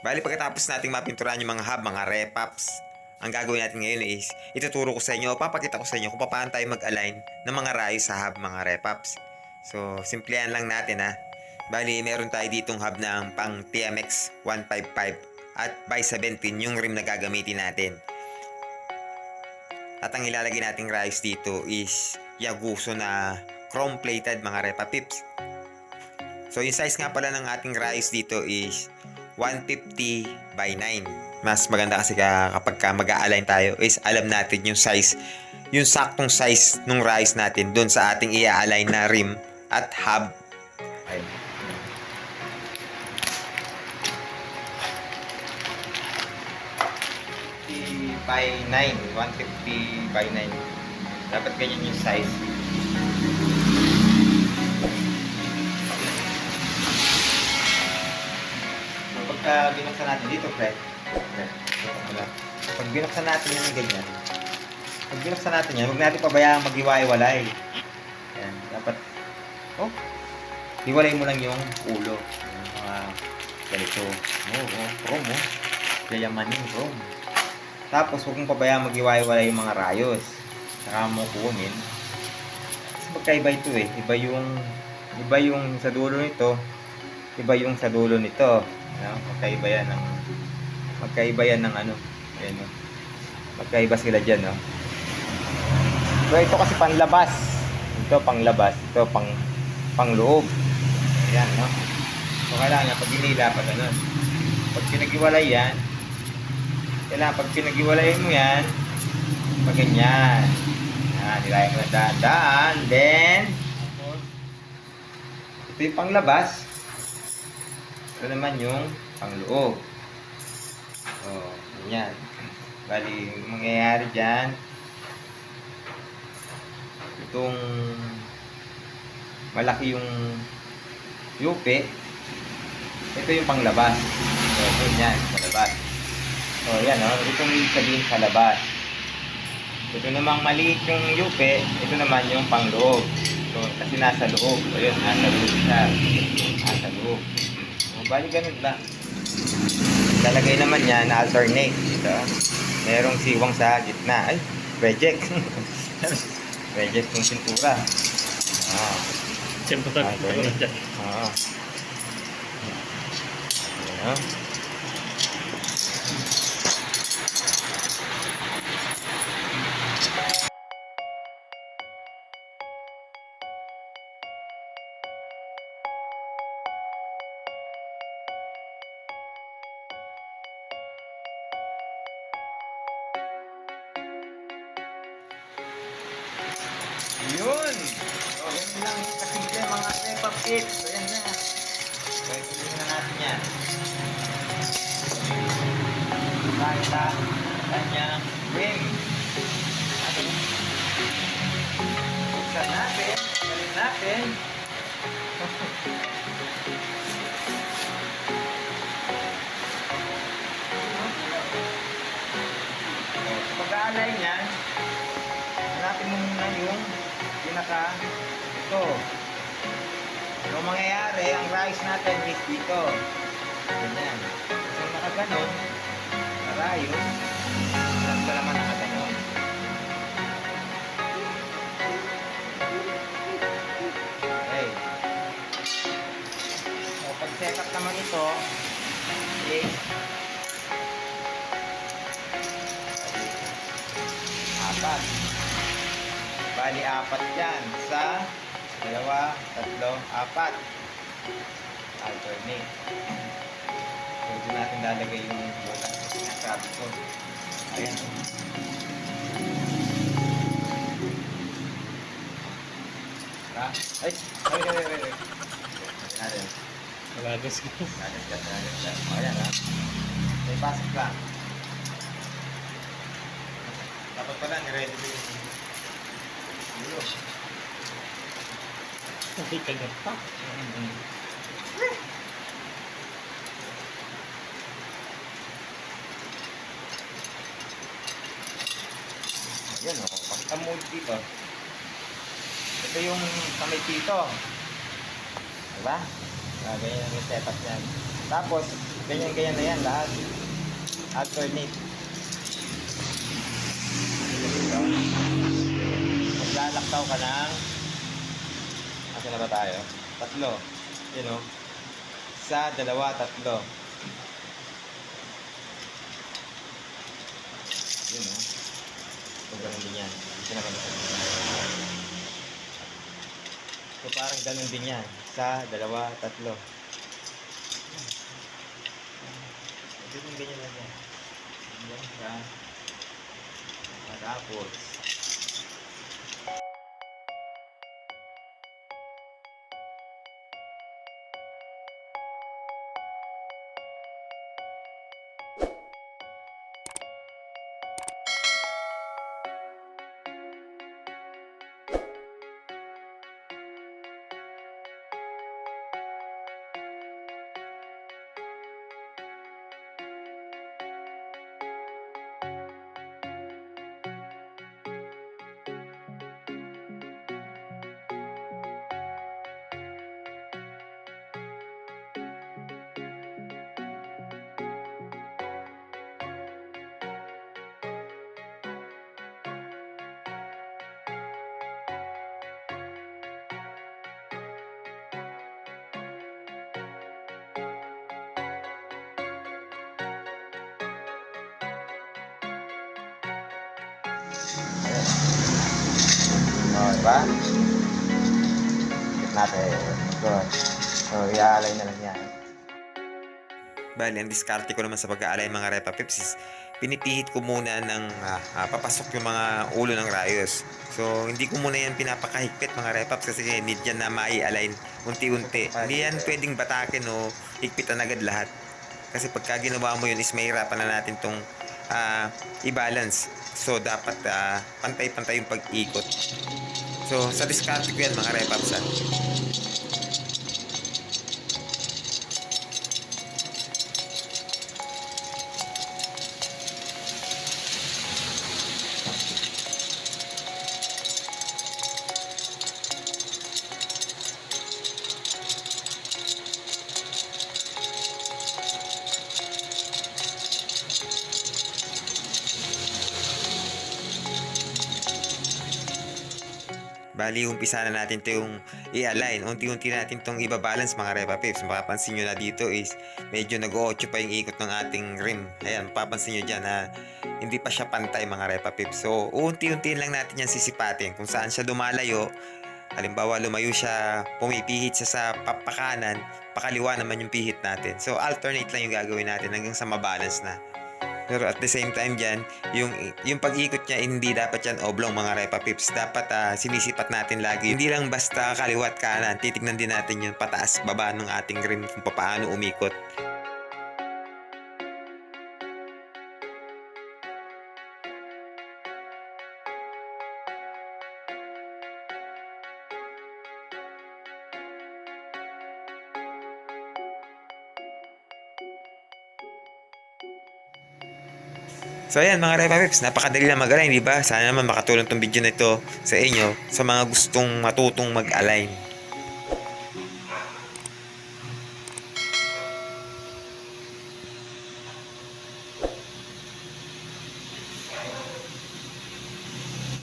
Bali, pagkatapos nating mapinturahan yung mga hub, mga repaps, ang gagawin natin ngayon is ituturo ko sa inyo, papakita ko sa inyo kung paano tayo mag-align ng mga rayos sa hub, mga repaps. So, simplihan lang natin ha. Bali, meron tayo ditong hub ng pang TMX 155 at by 17 yung rim na gagamitin natin. At ang ilalagay nating rayos dito is Yaguso na chrome plated, mga repa pips. So, yung size nga pala ng ating rayos dito is 150 by 9. Mas maganda kasi kapag mag-a-align tayo is alam natin yung size, yung saktong size ng rayos natin doon sa ating i-align na rim at hub. Ayun. By 9, 150 by 9. Dapat ganyan yung size. Pagka binuksan natin dito, Fred. Pag binuksan natin yung ganyan, pag binuksan natin yan, huwag natin pabayaan mag-iwalay. Yan, dapat, hiwalay mo lang yung ulo. Yung mga ganito. Chrome, yayamanin, chrome. Tapos, huwag mong pabayaan mag-iwalay yung mga rayos. Saka mo kunin. Kasi magkaiba ito eh. Iba yung sa dulo nito, iba yung sa dulo nito. Magkaiba yan ng ano. Ayan, magkaiba sila dyan, no? So, ito kasi panlabas. Ito panglabas. Ito pangloob. Ayan, no? So, kailangan pag hinila, pag ganun. Pag pinag-iwalay yan, kailangan pag pinag-iwalay mo yan, pag ganyan. Ayan, nilayan mo na daan-daan. Then, ito yung panglabas. Ito naman yung pangloob. Ganyan. Bali, mangyayari dyan, itong malaki yung yupi, ito yung panglabas. So, ganyan, palabas. So, yan, itong ibig sabihin sa labas. Ito namang maliit yung yupi, ito naman yung pangloob. So, kasi nasa loob. So, yun, nasa loob siya. Nasa loob. Bali ganun lang. Lalagay naman yan na alternate. Ito. Merong siwang sa gitna. Ay, reject. Reject yung pintura. Siyempre tayo pintura dyan. Yun! So, ganyan lang kasimple mga repa pips. So, yan na. So, ituloy na natin yan. Kahit kanyang rim. Buksan natin. Galing natin. So, pag-aalay niyan, hanapin mo muna yung ito. So, mangyayari, ang rice natin is dito. Ganyan. So, nakaganon, na rayos, saan ka naman nakaganon. Okay. So, pag set up naman ito, is apat. Bali, apat yan. Sa dalawa, tatlo, apat. Alternate. So, dito natin lalagay yung butas na sinasabi ko. Ayan. Ay! Wait. Natin. Malagas ko. Natin. Ayan, ha? So, ipasok lang. Dapat pala, niready ko yung ulo. May kagat pa. Ayan o, pakita mo ulit dito. Ito yung kamay dito. Diba? Ganyan ang yung setup yan. Tapos, ganyan-ganyan na yan lahat. Alternate. Maglalaktaw ka ng asa na ba tayo? 3. Yun o. 1, 2, 3. Yun o. So, ganun din yan. Ito na ganun. So, parang ganun din yan. 1, 2, 3. Ito yung ganyan lang yan. Ganyan siya. Tapos, diba? Ikot natin. Good. So, i-alay na lang yan. Bali, ang diskarte ko naman sa pag-aalay mga Repa Pips is pinipihit ko muna ng papasok yung mga ulo ng rayos. So, hindi ko muna yan pinapakahigpit mga Repa Pips kasi need yan na mai-align unti-unti. Hindi yan pwedeng batakin o higpitan agad lahat. Kasi pagka ginawa mo yun is mahirapan na natin tong i-balance. So, dapat pantay-pantay yung pag-ikot. So, sa diskarte ko yan mga Repa Pips. Bali, umpisa na natin ito yung i-align. Unti-unti natin itong ibabalance mga Repa Pips. Mapapansin nyo na dito is medyo nag-8 pa yung ikot ng ating rim. Ayan, mapapansin nyo dyan na hindi pa siya pantay mga Repa Pips. So, unti-unti lang natin yan sisipatin. Kung saan siya lumalayo, halimbawa lumayo siya, pumipihit siya sa papakanan, pakaliwa naman yung pihit natin. So, alternate lang yung gagawin natin hanggang sa mabalance na. Pero at the same time dyan, yung pag-ikot niya, hindi dapat yan oblong mga Repa Pips. Dapat sinisipat natin lagi. Hindi lang basta kaliwat kanan. Titignan din natin yung pataas, baba ng ating rim kung paano umikot. So ayan mga Repa Pips, napakadali lang mag-align, di ba? Sana naman makatulong tong video na ito sa inyo, sa mga gustong matutong mag-align.